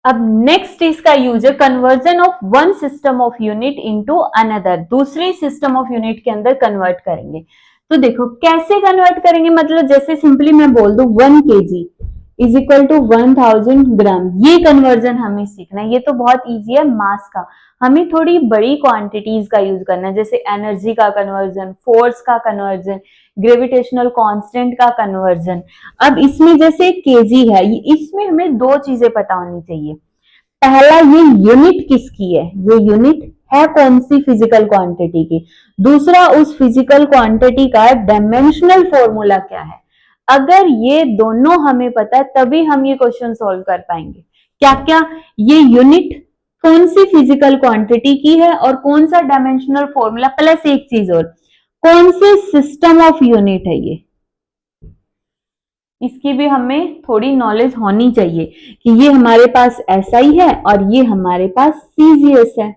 अब नेक्स्ट इसका यूज है conversion of one system of unit into another, दूसरी सिस्टम ऑफ यूनिट के अंदर कन्वर्ट करेंगे। तो देखो कैसे कन्वर्ट करेंगे, मतलब जैसे सिंपली मैं बोल दूं 1 kg इज इक्वल टू 1000 ग्राम, ये कन्वर्जन हमें सीखना है। ये तो बहुत इजी है मास का, हमें थोड़ी बड़ी क्वांटिटीज का यूज करना है, जैसे एनर्जी का कन्वर्जन, फोर्स का कन्वर्जन, ग्रेविटेशनल कांस्टेंट का कन्वर्जन। अब इसमें जैसे केजी है, इसमें हमें दो चीजें पता होनी चाहिए। पहला, ये यूनिट किसकी है, ये यूनिट है कौन सी फिजिकल क्वांटिटी की। दूसरा, उस फिजिकल क्वांटिटी का डायमेंशनल फॉर्मूला क्या है। अगर ये दोनों हमें पता है तभी हम ये क्वेश्चन सॉल्व कर पाएंगे। क्या क्या, ये यूनिट कौन सी फिजिकल क्वांटिटी की है और कौन सा डायमेंशनल फॉर्मूला, प्लस एक चीज और, कौन से सिस्टम ऑफ यूनिट है ये, इसकी भी हमें थोड़ी नॉलेज होनी चाहिए कि ये हमारे पास एसआई है और ये हमारे पास सीजीएस है।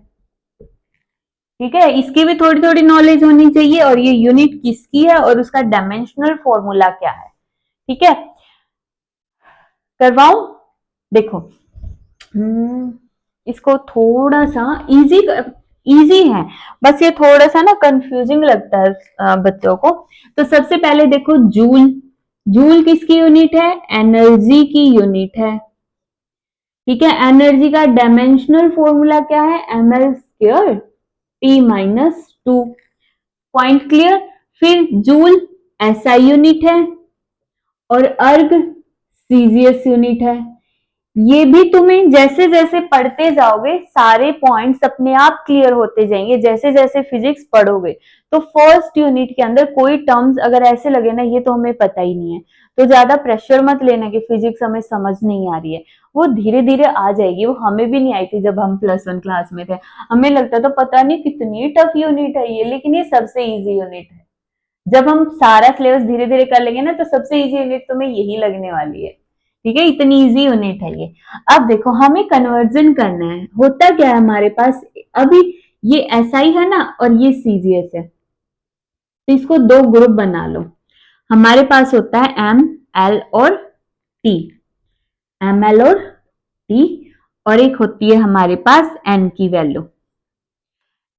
ठीक है, इसकी भी थोड़ी थोड़ी नॉलेज होनी चाहिए, और ये यूनिट किसकी है और उसका डायमेंशनल फॉर्मूला क्या है। ठीक है, करवाऊं, देखो इसको थोड़ा सा इजी इजी है, बस ये थोड़ा सा ना कंफ्यूजिंग लगता है बच्चों को। तो सबसे पहले देखो जूल, जूल किसकी यूनिट है, एनर्जी की यूनिट है। ठीक है, एनर्जी का डायमेंशनल फॉर्मूला क्या है, ml² T-2। Point clear. फिर जूल एसआई यूनिट है और अर्ग सीजीएस यूनिट है। ये भी तुम्हें जैसे जैसे पढ़ते जाओगे सारे पॉइंट्स अपने आप क्लियर होते जाएंगे, जैसे जैसे फिजिक्स पढ़ोगे। तो फर्स्ट यूनिट के अंदर कोई टर्म्स अगर ऐसे लगे ना ये तो हमें पता ही नहीं है, तो ज्यादा प्रेशर मत लेना कि फिजिक्स हमें समझ नहीं आ रही है, वो धीरे धीरे आ जाएगी। वो हमें भी नहीं आई थी जब हम +1 क्लास में थे, हमें लगता था पता नहीं कितनी टफ यूनिट है ये, लेकिन ये सबसे इजी यूनिट है। जब हम सारा सिलेबस धीरे धीरे कर लेंगे ना तो सबसे इजी यूनिट तुम्हें यही लगने वाली है। ठीक है, इतनी इजी यूनिट है ये। अब देखो हमें कन्वर्जन करना है, होता क्या है हमारे पास, अभी ये एसआई है ना और ये सीजीएस है, तो इसको दो ग्रुप बना लो। हमारे पास होता है एम एल और टी, एम एल और टी, और एक होती है हमारे पास एन की वैल्यू।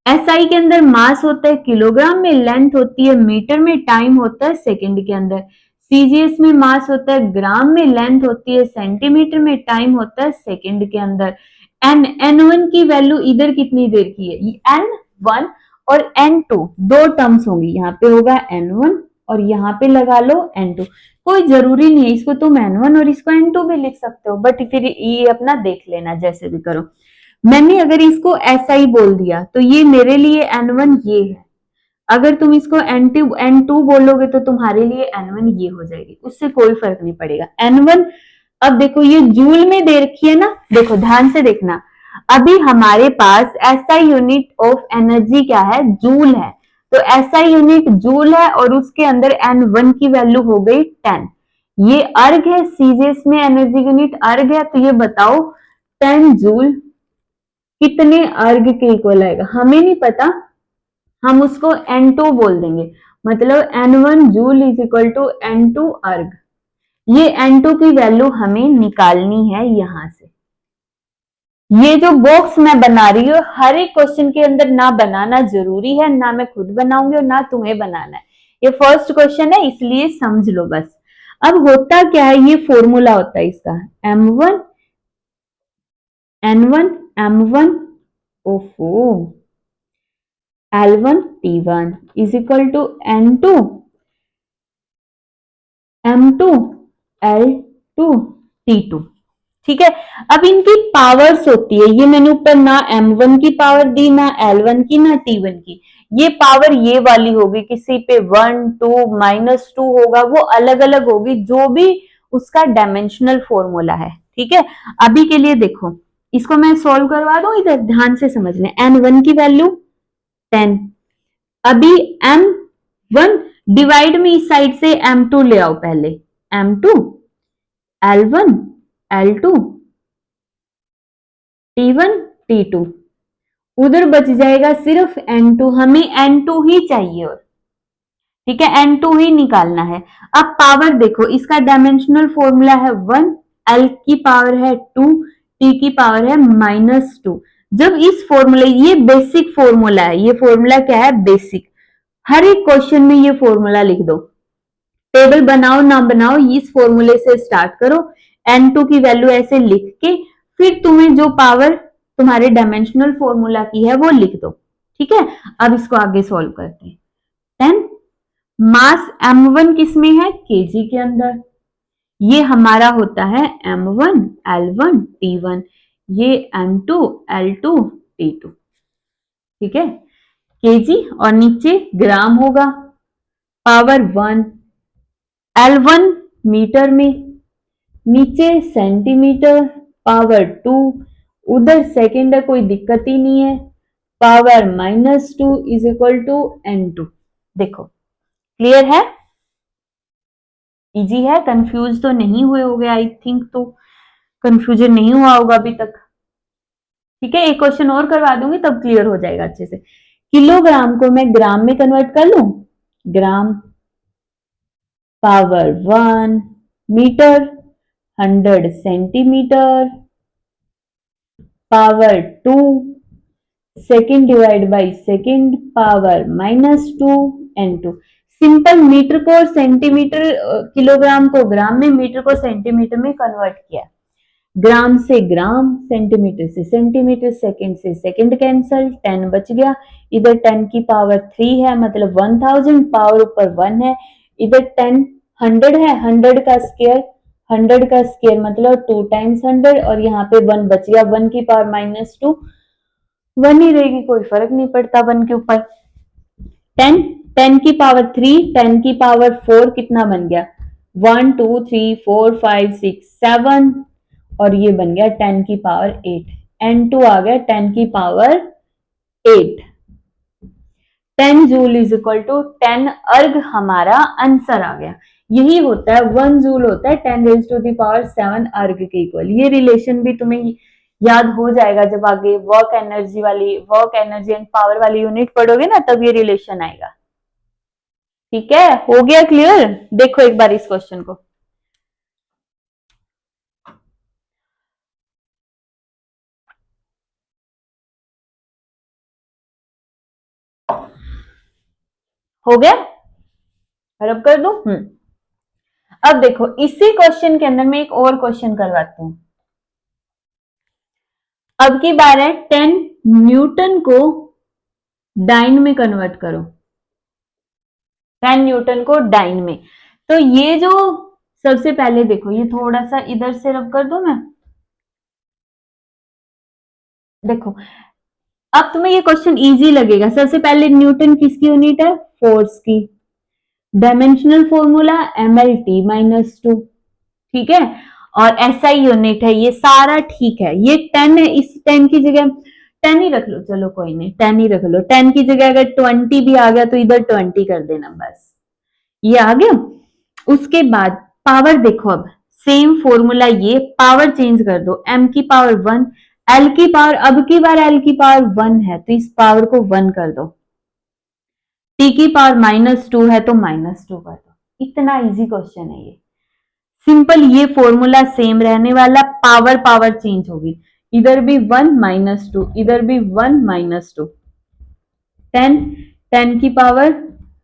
एसआई के अंदर मास होता है किलोग्राम में, लेंथ होती है मीटर में, टाइम होता है सेकंड के अंदर। सीजीएस में मास होता है ग्राम में, लेंथ होती है सेंटीमीटर में, टाइम होता है सेकंड के अंदर। एन1 की वैल्यू इधर कितनी देर की है, एन1 और एन2 दो टर्म्स होंगी, यहाँ पे होगा एन1 और यहाँ पे लगा लो एन2। कोई जरूरी नहीं है, इसको तुम एन1 और इसको एन2 भी लिख सकते हो, बट फिर ये अपना देख लेना जैसे भी करो। मैंने अगर इसको ऐसा ही बोल दिया तो ये मेरे लिए N1 ये है, अगर तुम इसको N2 बोलोगे तो तुम्हारे लिए N1 ये हो जाएगी, उससे कोई फर्क नहीं पड़ेगा। N1, अब देखो ये जूल में दे रखी है ना, देखो ध्यान से देखना, अभी हमारे पास एसआई यूनिट ऑफ एनर्जी क्या है, जूल है, तो एसआई यूनिट जूल है और उसके अंदर N1 की वैल्यू हो गई 10। ये अर्ग है, सीजीएस में एनर्जी यूनिट अर्ग है, तो ये बताओ 10 जूल कितने अर्ग के इक्वल आएगा, हमें नहीं पता, हम उसको N2 बोल देंगे, मतलब N1 joule is equal to N2 अर्ग। ये N2 की वैल्यू हमें निकालनी है यहां से। ये जो बॉक्स मैं बना रही हूँ हर एक क्वेश्चन के अंदर ना बनाना जरूरी है, ना मैं खुद बनाऊंगी और ना तुम्हें बनाना है, ये फर्स्ट क्वेश्चन है इसलिए समझ लो बस। अब होता क्या है, ये फॉर्मूला होता है इसका M1 N1 M1 ओफो L1 T1 is equal to N2 M2 L2 T2। ठीक है, अब इनकी पावर्स होती है, ये मैंने ऊपर ना M1 की पावर दी, ना L1 की, ना T1 की, ये पावर ये वाली होगी, किसी पे 1 2 -2 होगा, वो अलग अलग होगी, जो भी उसका डायमेंशनल फॉर्मूला है। ठीक है, अभी के लिए देखो इसको मैं सॉल्व करवा दूं, इधर ध्यान से समझना, N1 की वैल्यू 10, अभी M1 डिवाइड में इस साइड से M2 ले आओ, पहले M2 L1 L2 T1 T2, उधर बच जाएगा सिर्फ N2, हमें N2 ही चाहिए, और ठीक है N2 ही निकालना है। अब पावर देखो, इसका डायमेंशनल फॉर्मूला है 1, L की पावर है 2, टी की पावर है -2। जब इस फॉर्मूले, ये बेसिक फॉर्मूला है, ये फॉर्मूला क्या है, बेसिक, हर एक क्वेश्चन में ये फॉर्मूला लिख दो, टेबल बनाओ ना बनाओ इस फॉर्मूले से स्टार्ट करो, n2 की वैल्यू ऐसे लिख के फिर तुम्हें जो पावर तुम्हारे डायमेंशनल फॉर्मूला की है वो लिख दो, ठीक है। अब इसको आगे सॉल्व करते हैं। 10 मास m1 किस में है, केजी के अंदर, ये हमारा होता है m1 l1 t1, ये m2 l2 t2, ठीक है, केजी, और नीचे ग्राम होगा, पावर 1, L1 मीटर में, नीचे सेंटीमीटर, पावर 2, उधर सेकेंड है, कोई दिक्कत ही नहीं है, power -2 is equal to n2। देखो क्लियर है, इजी है, कंफ्यूज तो नहीं हुए होगे, आई थिंक तो कंफ्यूजन नहीं हुआ होगा अभी तक, ठीक है। एक क्वेश्चन और करवा दूंगी तब क्लियर हो जाएगा अच्छे से। किलोग्राम को मैं ग्राम में कन्वर्ट कर लूं, gram, power 1, metre 100 centimetre, power 2, second divide by second, power -2 n2। Simple metre को सेंटीमीटर, किलोग्राम को ग्राम में, मीटर को सेंटीमीटर में कन्वर्ट किया, ग्राम से ग्राम, सेंटीमीटर से सेंटीमीटर, सेकंड से सेकंड कैंसल, 10 बच गया, इधर 10 की पावर 3 है मतलब 1000, पावर ऊपर 1 है, इधर 10 100 है, 100 का स्क्वायर, 100 का स्क्वायर मतलब 2 टाइम्स 100, और यहाँ पे 1 बच गया, 1 की पावर -2, 1 ही रहेगी, कोई फर्क नहीं पड़ता 1 के ऊपर। 10, 10 की पावर 3, 10 की पावर 4 कितना बन गया, 1 2 3 4 5 6 7, और ये बन गया 10 की पावर 8, n2 आ गया 10 की power 8, 10 joule is equal to 10 erg, हमारा आंसर आ गया। यही होता है 1 जूल होता है 10 रेज टू द पावर 7 अर्ग के इक्वल। ये रिलेशन भी तुम्हें याद हो जाएगा जब आगे वर्क एनर्जी एंड पावर वाली यूनिट पढ़ोगे ना, तब ये रिलेशन आएगा, ठीक है। हो गया क्लियर, देखो एक बार इस क्वेश्चन को, हो गया, रब कर दो। अब देखो इसी क्वेश्चन के अंदर मैं एक और क्वेश्चन करवाती हूं। अब की बार है 10 न्यूटन को डाइन में कन्वर्ट करो, 10 न्यूटन को डाइन में। तो ये जो सबसे पहले देखो, ये थोड़ा सा इधर से रब कर दो मैं, देखो अब तुम्हें ये क्वेश्चन इजी लगेगा। सबसे पहले न्यूटन किसकी यूनिट है, फोर्स की, डायमेंशनल फॉर्मूला mlt-2, ठीक है, और एसआई यूनिट है, ये सारा ठीक है। ये 10 है, इस 10 की जगह 10 ही रख लो, चलो कोई नहीं 10 ही रख लो, 10 की जगह अगर 20 भी आ गया तो इधर 20 कर देना बस, ये आ गया। उसके बाद पावर देखो, अब सेम फॉर्मूला, ये पावर चेंज कर दो, m की पावर 1, l की पावर, अब की बार l की पावर 1 है तो इस पावर को 1 कर दो, t की पावर -2 है तो -2 कर दो। इतना इजी क्वेश्चन है ये, सिंपल, ये फॉर्मूला सेम रहने वाला, पावर पावर चेंज होगी, इधर भी 1 -2, इधर भी 1 -2, 10, 10 की पावर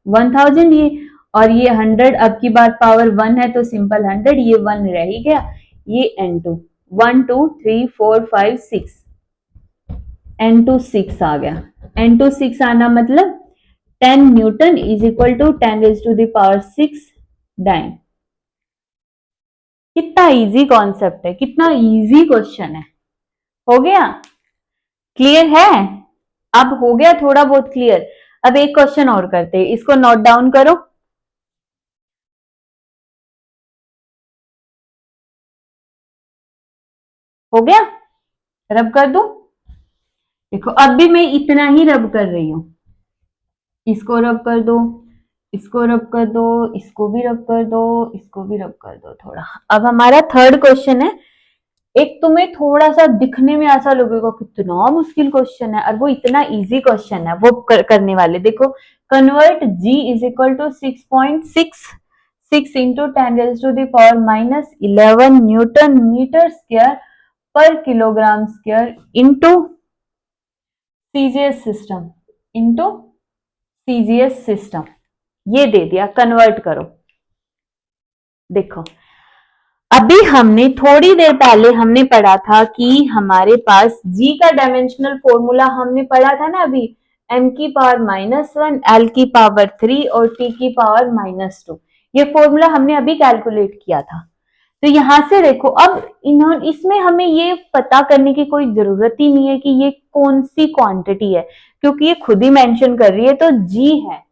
1000 ये, और ये 100, अब की बार पावर 1 है तो सिंपल 100, ये 1 रह ही गया, ये n2, 1 2 3 4 5 6, n2 6 आ गया, n2 6 आना मतलब 10 newton is equal to 10 raise to the power 6 dyne. कितना इजी कॉन्सेप्ट है, कितना इजी क्वेश्चन है, हो गया क्लियर है, अब हो गया थोड़ा बहुत क्लियर। अब एक क्वेश्चन और करते हैं, इसको नोट डाउन करो, हो गया, रब कर दो। देखो अब भी मैं इतना ही रब कर रही हूं, इसको रब कर दो, इसको रब कर दो, इसको भी रब कर दो, इसको भी रब कर दो थोड़ा। अब हमारा थर्ड क्वेश्चन है, एक तुम्हें थोड़ा सा दिखने में ऐसा लगेगा कितना मुश्किल क्वेश्चन है, और वो इतना इजी क्वेश्चन है, वो करने वाले देखो, convert g is equal to 6.66 into 10 raise to the power -11 newton metre square per kilogram square into CGS system, into CGS system, ये दे दिया, कन्वर्ट करो। देखो अभी हमने थोड़ी देर पहले हमने पढ़ा था कि हमारे पास जी का डायमेंशनल फॉर्मूला हमने पढ़ा था ना अभी, m की पावर -1, l की पावर 3 और t की पावर -2, ये फॉर्मूला हमने अभी कैलकुलेट किया था। तो यहां से देखो अब इन्होंने इसमें हमें ये पता करने की कोई जरूरत ही नहीं है कि ये कौन सी क्वांटिटी है, क्योंकि ये खुद ही मेंशन कर रही है तो जी है।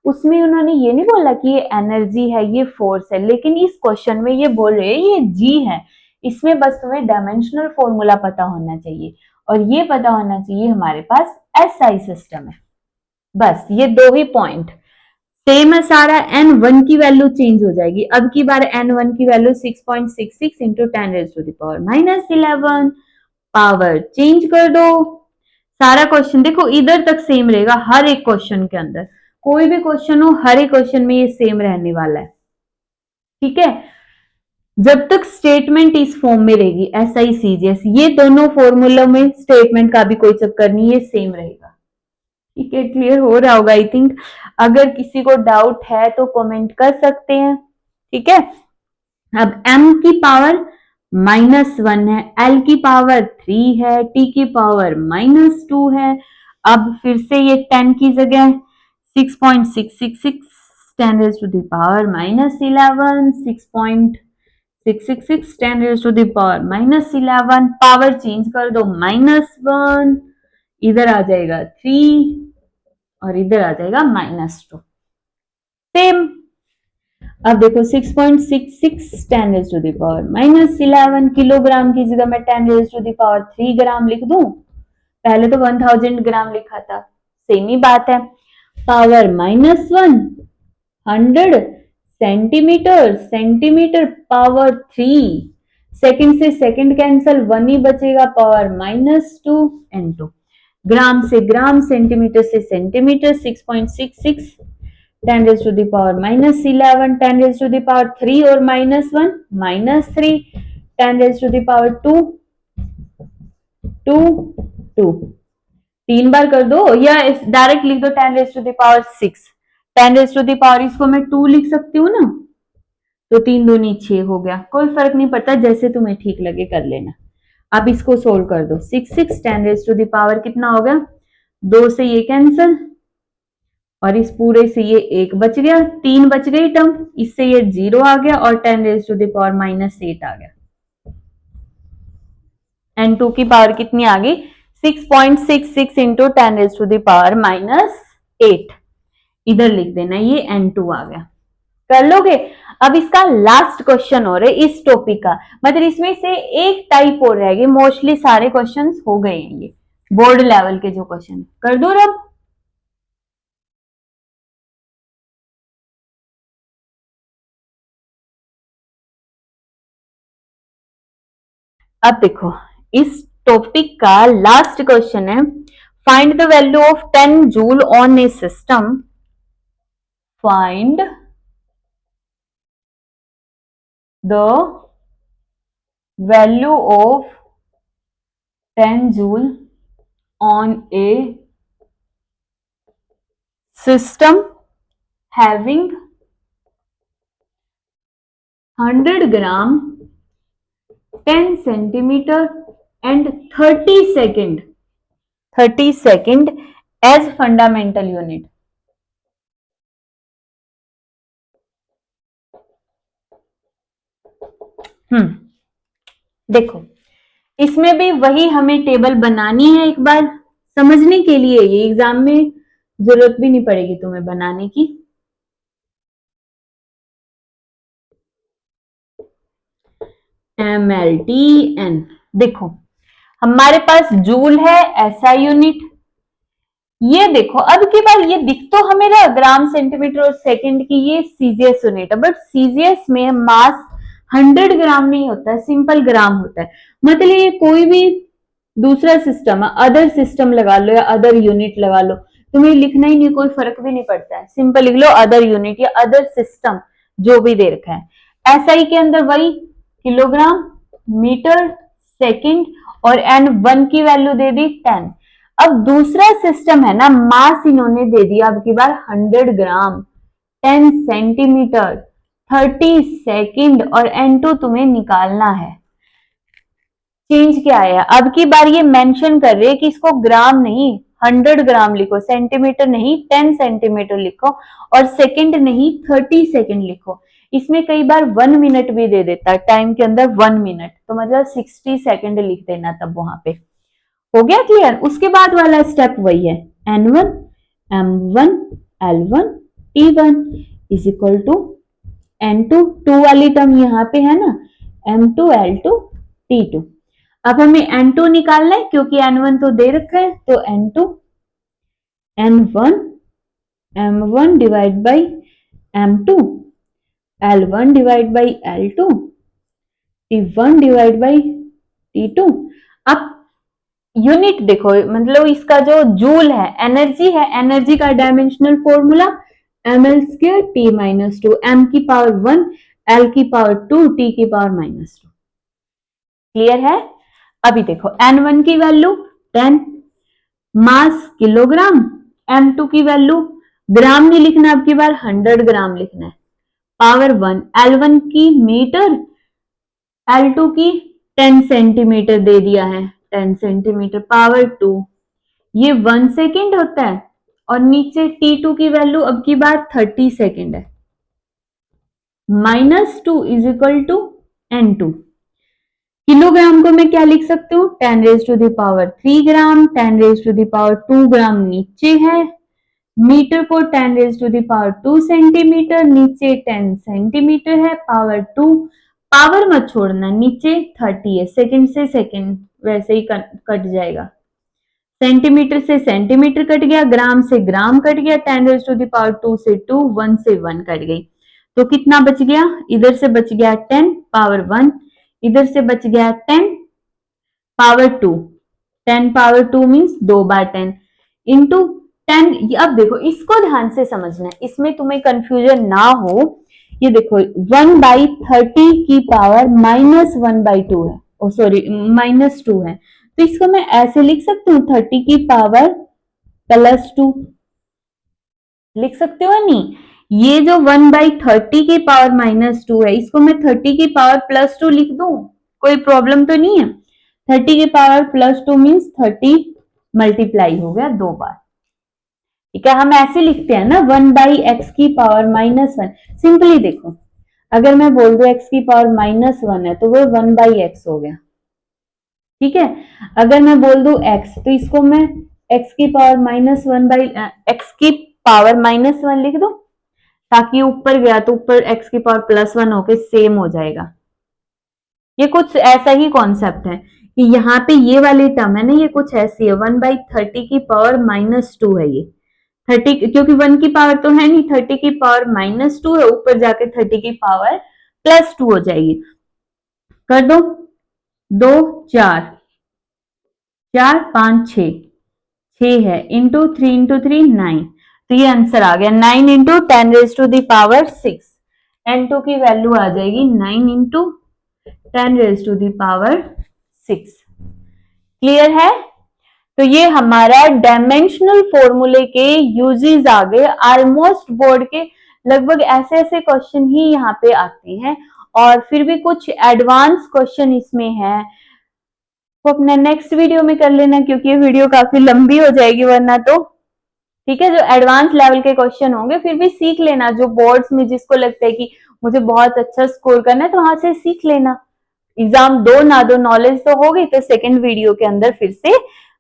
उसमें उन्होंने ये नहीं बोला कि ये एनर्जी है, ये फोर्स है, लेकिन इस क्वेश्चन में ये बोल रहे हैं ये जी है। इसमें बस तुम्हें डायमेंशनल फॉर्मूला पता होना चाहिए और ये पता होना चाहिए हमारे पास एसआई सिस्टम है। बस ये दो ही पॉइंट सेम है सारा। n1 की वैल्यू चेंज हो जाएगी, अब की बार n1 की वैल्यू 6.66 इंटू 10⁻11, पावर चेंज कर दो। सारा क्वेश्चन देखो इधर तक सेम रहेगा, हर एक क्वेश्चन के अंदर कोई भी क्वेश्चन हो हर एक क्वेश्चन में ये सेम रहने वाला है, ठीक है। जब तक स्टेटमेंट इस फॉर्म में रहेगी एसआई सीजीएस, ये दोनों फॉर्मूलों में स्टेटमेंट का भी कोई चक्कर नहीं, ये सेम रहेगा, ठीक है। क्लियर हो रहा होगा आई थिंक। अगर किसी को डाउट है तो कमेंट कर सकते हैं, ठीक है। अब m की पावर -1 है, l की पावर 3 है, t की पावर -2 है। अब फिर से ये 10 की जगह 6.666, 10 raised to the power -11, 6.666, 10 raised to the power -11, power change कर दो -1, इधर आ जाएगा 3 और इधर आ जाएगा -2, सेम। अब देखो 6.66 10 raised to the power -11 kilogram की जगह मैं 10 raised to the power 3 ग्राम लिख दूं, पहले तो 1000 ग्राम लिखा था, सेम ही बात है। Power -1 100 centimetre, centimetre power 3, second से सेकंड कैंसल, 1 ही बचेगा, पावर -2 n2, ग्राम से ग्राम, सेंटीमीटर से centimetre, 6.66 10 raised to the power -11, 10 raised to the power 3 और -1 -3, 10 raised to the power 2 2 2, 3 बार कर दो या डायरेक्ट लिख दो 10 raised to the power 6, 10 raised to the power इसको मैं 2 लिख सकती हूँ ना, तो 3 दूनी 6 हो गया, कोई फर्क नहीं पड़ता, जैसे तुम्हें ठीक लगे कर लेना। अब इसको सोल्व कर दो, 6 10 raised to the power कितना हो गया, 2 से ये कैंसल और इस पूरे से ये 1 बच गया, 3 बच गई टर्म, इससे ये 0 आ गया और 10 raised to the power -8 आ गया। n2 की पावर कितनी आ गई, 6.66 into 10 raised to the power -8, इधर लिख देना, ये n2 आ गया। कर लोगे। अब इसका लास्ट क्वेश्चन हो रहा है इस टॉपिक का, मतलब इसमें से एक टाइप और रहेगी, मोस्टली सारे क्वेश्चंस हो गए हैं ये बोर्ड लेवल के जो क्वेश्चन, कर दो रब। अब देखो इस टॉपिक का लास्ट क्वेश्चन है, find the value of 10 joule on A system, find the value of 10 joule on A system having 100 gram 10 centimetre and 30 second as fundamental unit। देखो इसमें भी वही हमें टेबल बनानी है, एक बार समझने के लिए, ये एग्जाम में जरूरत भी नहीं पड़ेगी तुम्हें बनाने की। MLTN, देखो हमारे पास जूल है ऐसा यूनिट, ये देखो अब की बार ये दिख तो हमें रहा ग्राम सेंटीमीटर और सेकंड की, ये सीजीएस यूनिट है, बट सीजीएस में मास 100 ग्राम नहीं होता है, सिंपल ग्राम होता है। मतलब ये कोई भी दूसरा सिस्टम है, अदर सिस्टम लगा लो या अदर यूनिट लगा लो, तुम्हें लिखना ही नहीं, कोई फर्क भी नहीं पड़ता है, सिंपल लिख लो अदर यूनिट या अदर सिस्टम जो भी दे रखा है। एसआई के अंदर वही किलोग्राम मीटर सेकंड और N1 की वैल्यू दे दी 10। अब दूसरा सिस्टम है ना, मास इन्होंने दे दिया अब की बार 100 ग्राम, 10 सेंटीमीटर, 30 सेकंड और N2 तुम्हें निकालना है। चेंज क्या आया, अब की बार ये मेंशन कर रहे हैं कि इसको ग्राम नहीं 100 ग्राम लिखो, सेंटीमीटर नहीं 10 सेंटीमीटर लिखो, और सेकंड नहीं 30 सेकंड लिखो। इसमें कई बार 1 मिनट भी दे देता है, टाइम के अंदर 1 मिनट, तो मतलब 60 सेकंड लिख देना तब वहां पे। हो गया क्लियर। उसके बाद वाला स्टेप वही है, N1 M1 L1 T1 is equal to N2, 2 वाली टर्म यहाँ पे है ना, M2 L2 T2। अब हमें N2 निकालना है क्योंकि N1 तो दे रखा है, तो N2 N1 M1 divide by M2 L1 divide by L2 T1 divide by T2। अब यूनिट देखो, मतलब इसका जो जूल है, एनर्जी है, एनर्जी का dimensional formula ml square t minus 2, m की पावर 1 l की पावर 2 t की पावर माइनस 2। क्लियर है। अभी देखो N1 की वैल्यू 10, मास किलोग्राम, M2 की वैल्यू ग्राम नहीं लिखना, अब की बार 100 ग्राम लिखना है, पावर 1, L1 की मीटर, L2 की 10 सेंटीमीटर दे दिया है, 10 सेंटीमीटर पावर 2, ये 1 सेकेंड होता है, और नीचे T2 की वैल्यू अब की बार 30 सेकेंड है, -2 is equal to N2। Kilogram को मैं क्या लिख सकती हूँ, 10 raise to the power 3 gram, 10 raise to the power 2 gram नीचे है, मीटर को 10 raise to the power 2 centimetre, नीचे 10 सेंटीमीटर है, पावर 2, पावर मत छोड़ना, नीचे 30 है, सेकंड से सेकंड वैसे ही कट जाएगा, सेंटीमीटर से सेंटीमीटर कट गया, ग्राम से ग्राम कट गया, 10 रेज टू द पावर 2 से 2, 1 से 1 कट गई, तो कितना बच गया, इधर से बच गया 10 पावर 1, इधर से बच गया 10 पावर 2, 10 पावर 2 मीन्स 2 बार 10 इंटू 10। अब देखो इसको ध्यान से समझना है, इसमें तुम्हें कंफ्यूजन ना हो। ये देखो 1/30 की पावर -1/2 है, ओ सॉरी -2 है, तो इसको मैं ऐसे लिख सकती हूँ 30 की पावर +2, लिख सकते हो नहीं। ये जो 1/30 की पावर -2 है, इसको मैं 30 की पावर +2 लिख दूं, कोई प्रॉब्लम तो नहीं है। 30 की पावर +2 मीन्स 30 मल्टीप्लाई हो गया 2 बार, ठीक है। हम ऐसे लिखते हैं ना 1/x की पावर -1। सिंपली देखो, अगर मैं बोल दूं x की पावर -1 है तो वो 1/x हो गया, ठीक है। अगर मैं बोल दूं x, तो इसको मैं x की पावर -1/x की पावर -1 लिख दो, ताकि ऊपर गया तो ऊपर x की पावर +1 होके सेम हो जाएगा। ये कुछ ऐसा ही कॉन्सेप्ट है कि यहाँ पे ये वाली टर्म है ना, ये कुछ ऐसी है, 1/30 की पावर -2 है ये 30, क्योंकि 1 की पावर तो है नहीं, 30 की पावर -2 है, ऊपर जाके 30 की पावर +2 हो जाएगी। कर दो, 2 4 4 5 6 है, इंटू 3 इंटू 3 9, तो ये आंसर आ गया 9 into 10 raise to the power 6। N2 की वैल्यू आ जाएगी 9 into 10 raise to the power 6। Clear है। तो ये हमारा डायमेंशनल फॉर्मूले के यूजेस आ गए। ऑलमोस्ट बोर्ड के लगभग ऐसे ऐसे क्वेश्चन ही यहाँ पे आते हैं, और फिर भी कुछ एडवांस क्वेश्चन इसमें है, तो अपने नेक्स्ट वीडियो में कर लेना, क्योंकि ये वीडियो काफी लंबी हो जाएगी वरना तो, ठीक है। जो एडवांस लेवल के क्वेश्चन होंगे फिर भी सीख लेना, जो बोर्ड्स में जिसको लगता है कि मुझे बहुत अच्छा स्कोर करना है तो वहां से सीख लेना। एग्जाम दो ना दो, नॉलेज तो होगी, तो सेकंड वीडियो के अंदर फिर से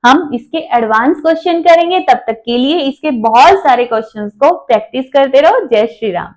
हम इसके एडवांस क्वेश्चन करेंगे। तब तक के लिए इसके बहुत सारे क्वेश्चंस को प्रैक्टिस करते रहो। जय श्री राम।